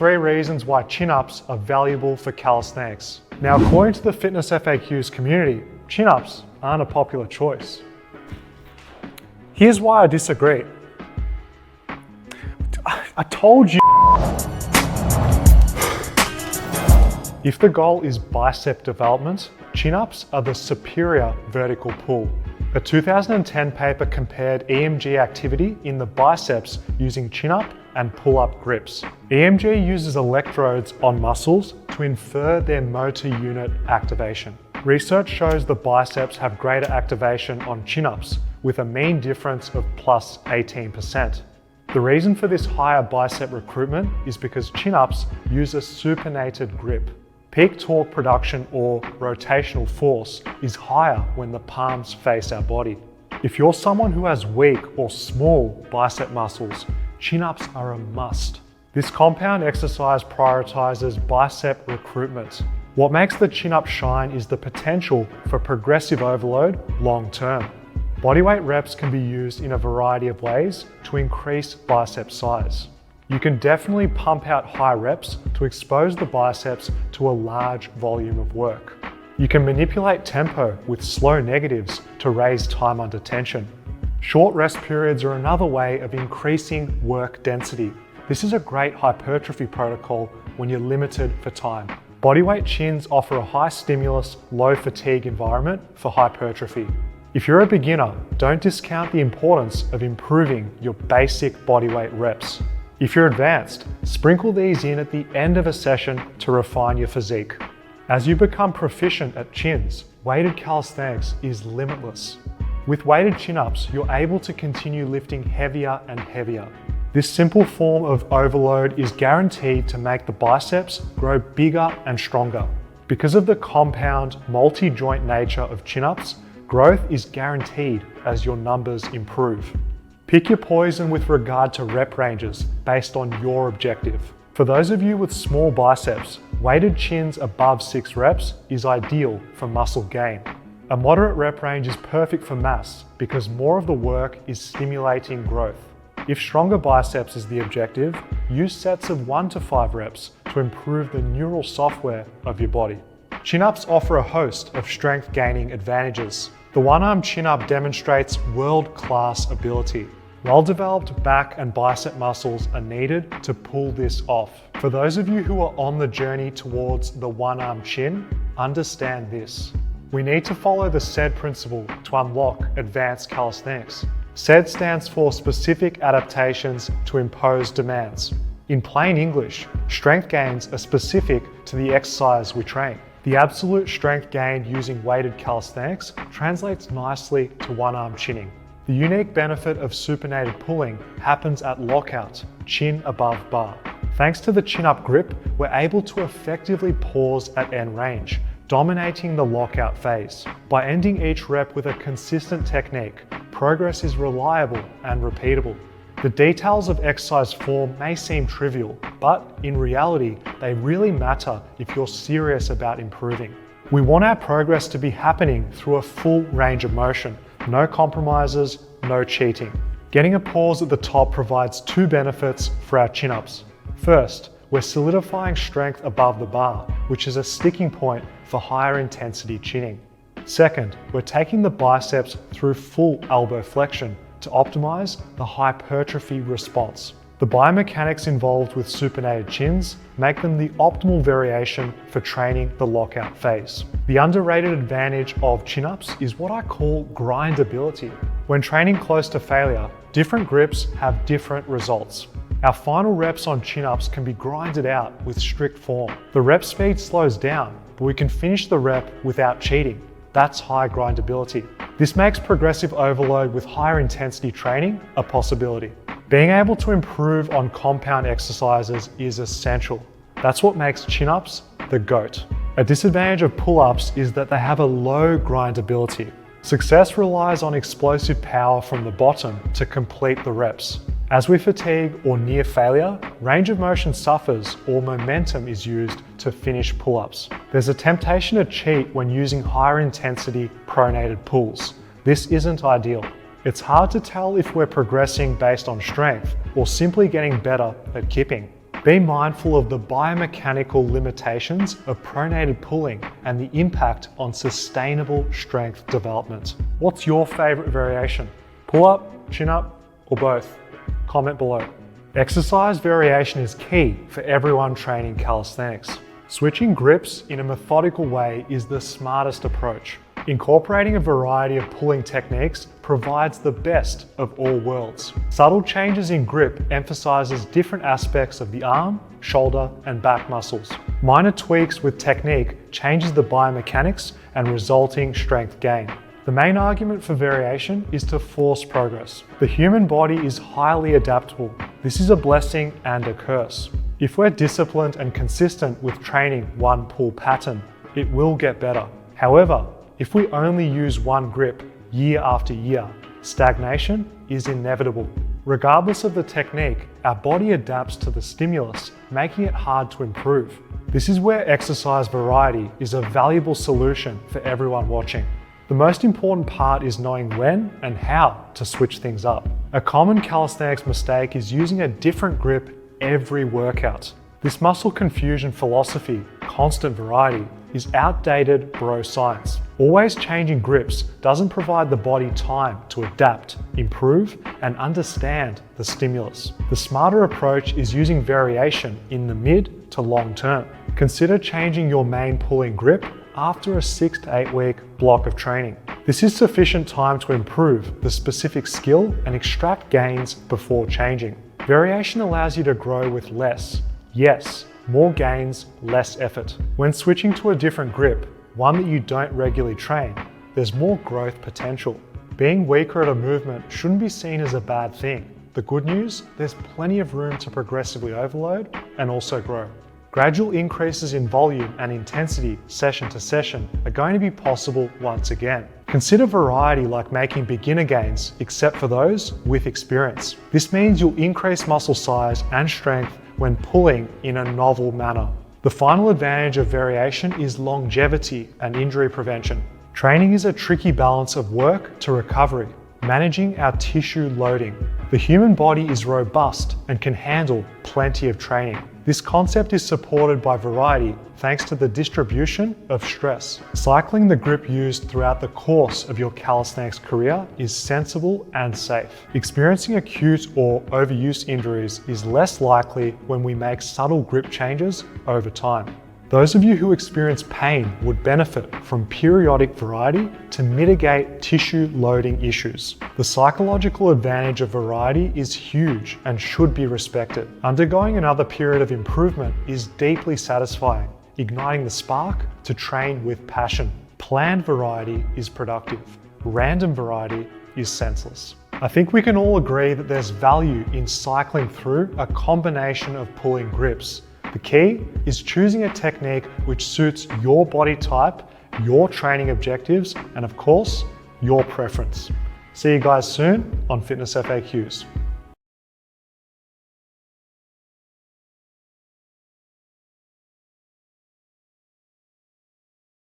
3 reasons why chin-ups are valuable for calisthenics. Now, according to the Fitness FAQs community, chin-ups aren't a popular choice. Here's why I disagree. I told you. If the goal is bicep development, chin-ups are the superior vertical pull. A 2010 paper compared EMG activity in the biceps using chin-up and pull-up grips. EMG uses electrodes on muscles to infer their motor unit activation. Research shows the biceps have greater activation on chin-ups, with a mean difference of plus 18%. The reason for this higher bicep recruitment is because chin-ups use a supinated grip. Peak torque production or rotational force is higher when the palms face our body. If you're someone who has weak or small bicep muscles, chin-ups are a must. This compound exercise prioritizes bicep recruitment. What makes the chin-up shine is the potential for progressive overload long term. Bodyweight reps can be used in a variety of ways to increase bicep size. You can definitely pump out high reps to expose the biceps to a large volume of work. You can manipulate tempo with slow negatives to raise time under tension. Short rest periods are another way of increasing work density. This is a great hypertrophy protocol when you're limited for time. Bodyweight chins offer a high stimulus, low fatigue environment for hypertrophy. If you're a beginner, don't discount the importance of improving your basic bodyweight reps. If you're advanced, sprinkle these in at the end of a session to refine your physique. As you become proficient at chins, weighted calisthenics is limitless. With weighted chin-ups, you're able to continue lifting heavier and heavier. This simple form of overload is guaranteed to make the biceps grow bigger and stronger. Because of the compound, multi-joint nature of chin-ups, growth is guaranteed as your numbers improve. Pick your poison with regard to rep ranges based on your objective. For those of you with small biceps, weighted chins above 6 reps is ideal for muscle gain. A moderate rep range is perfect for mass because more of the work is stimulating growth. If stronger biceps is the objective, use sets of 1 to 5 reps to improve the neural software of your body. Chin-ups offer a host of strength gaining advantages. The one-arm chin-up demonstrates world-class ability. Well-developed back and bicep muscles are needed to pull this off. For those of you who are on the journey towards the one-arm chin, understand this. We need to follow the SAID principle to unlock advanced calisthenics. SAID stands for Specific Adaptations to Imposed Demands. In plain English, strength gains are specific to the exercise we train. The absolute strength gained using weighted calisthenics translates nicely to one-arm chinning. The unique benefit of supinated pulling happens at lockout, chin above bar. Thanks to the chin-up grip, we're able to effectively pause at end range, dominating the lockout phase. By ending each rep with a consistent technique, progress is reliable and repeatable. The details of exercise form may seem trivial, but in reality, they really matter if you're serious about improving. We want our progress to be happening through a full range of motion. No compromises, no cheating. Getting a pause at the top provides 2 benefits for our chin-ups. First, we're solidifying strength above the bar, which is a sticking point for higher intensity chinning. Second, we're taking the biceps through full elbow flexion to optimize the hypertrophy response. The biomechanics involved with supinated chins make them the optimal variation for training the lockout phase. The underrated advantage of chin-ups is what I call grindability. When training close to failure, different grips have different results. Our final reps on chin-ups can be grinded out with strict form. The rep speed slows down, but we can finish the rep without cheating. That's high grindability. This makes progressive overload with higher intensity training a possibility. Being able to improve on compound exercises is essential. That's what makes chin-ups the GOAT. A disadvantage of pull-ups is that they have a low grindability. Success relies on explosive power from the bottom to complete the reps. As we fatigue or near failure, range of motion suffers or momentum is used to finish pull-ups. There's a temptation to cheat when using higher intensity pronated pulls. This isn't ideal. It's hard to tell if we're progressing based on strength or simply getting better at kipping. Be mindful of the biomechanical limitations of pronated pulling and the impact on sustainable strength development. What's your favorite variation? Pull up, chin up, or both? Comment below. Exercise variation is key for everyone training calisthenics. Switching grips in a methodical way is the smartest approach. Incorporating a variety of pulling techniques provides the best of all worlds. Subtle changes in grip emphasizes different aspects of the arm, shoulder, and back muscles. Minor tweaks with technique changes the biomechanics and resulting strength gain. The main argument for variation is to force progress. The human body is highly adaptable. This is a blessing and a curse. If we're disciplined and consistent with training one pull pattern, it will get better. However, if we only use one grip year after year, stagnation is inevitable. Regardless of the technique, our body adapts to the stimulus, making it hard to improve. This is where exercise variety is a valuable solution for everyone watching. The most important part is knowing when and how to switch things up. A common calisthenics mistake is using a different grip every workout. This muscle confusion philosophy, constant variety, is outdated bro science. Always changing grips doesn't provide the body time to adapt, improve, and understand the stimulus. The smarter approach is using variation in the mid to long term. Consider changing your main pulling grip after a 6 to 8 week block of training. This is sufficient time to improve the specific skill and extract gains before changing. Variation allows you to grow with less. Yes, more gains, less effort. When switching to a different grip, one that you don't regularly train, there's more growth potential. Being weaker at a movement shouldn't be seen as a bad thing. The good news, there's plenty of room to progressively overload and also grow. Gradual increases in volume and intensity session to session are going to be possible once again. Consider variety like making beginner gains, except for those with experience. This means you'll increase muscle size and strength when pulling in a novel manner. The final advantage of variation is longevity and injury prevention. Training is a tricky balance of work to recovery, managing our tissue loading. The human body is robust and can handle plenty of training. This concept is supported by variety thanks to the distribution of stress. Cycling the grip used throughout the course of your calisthenics career is sensible and safe. Experiencing acute or overuse injuries is less likely when we make subtle grip changes over time. Those of you who experience pain would benefit from periodic variety to mitigate tissue loading issues. The psychological advantage of variety is huge and should be respected. Undergoing another period of improvement is deeply satisfying, igniting the spark to train with passion. Planned variety is productive. Random variety is senseless. I think we can all agree that there's value in cycling through a combination of pulling grips. The key is choosing a technique which suits your body type, your training objectives, and of course, your preference. See you guys soon on Fitness FAQs.